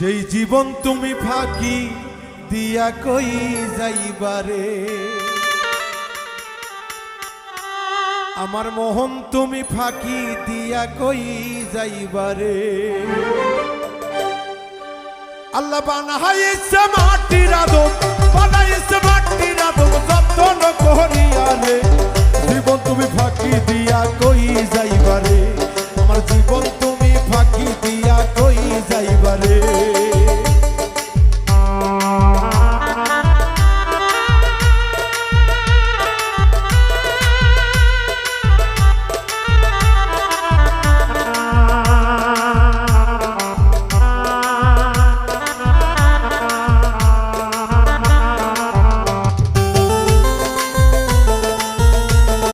সেই জীবন তুমি ফাঁকি দিয়া কই যাইবারে আমার মোহন তুমি ফাঁকি দিয়া কই যাইবারে আল্লাহ বানাইছে মাটির আদম বানাইছে মাটির আদম যত্ন করিয়া রে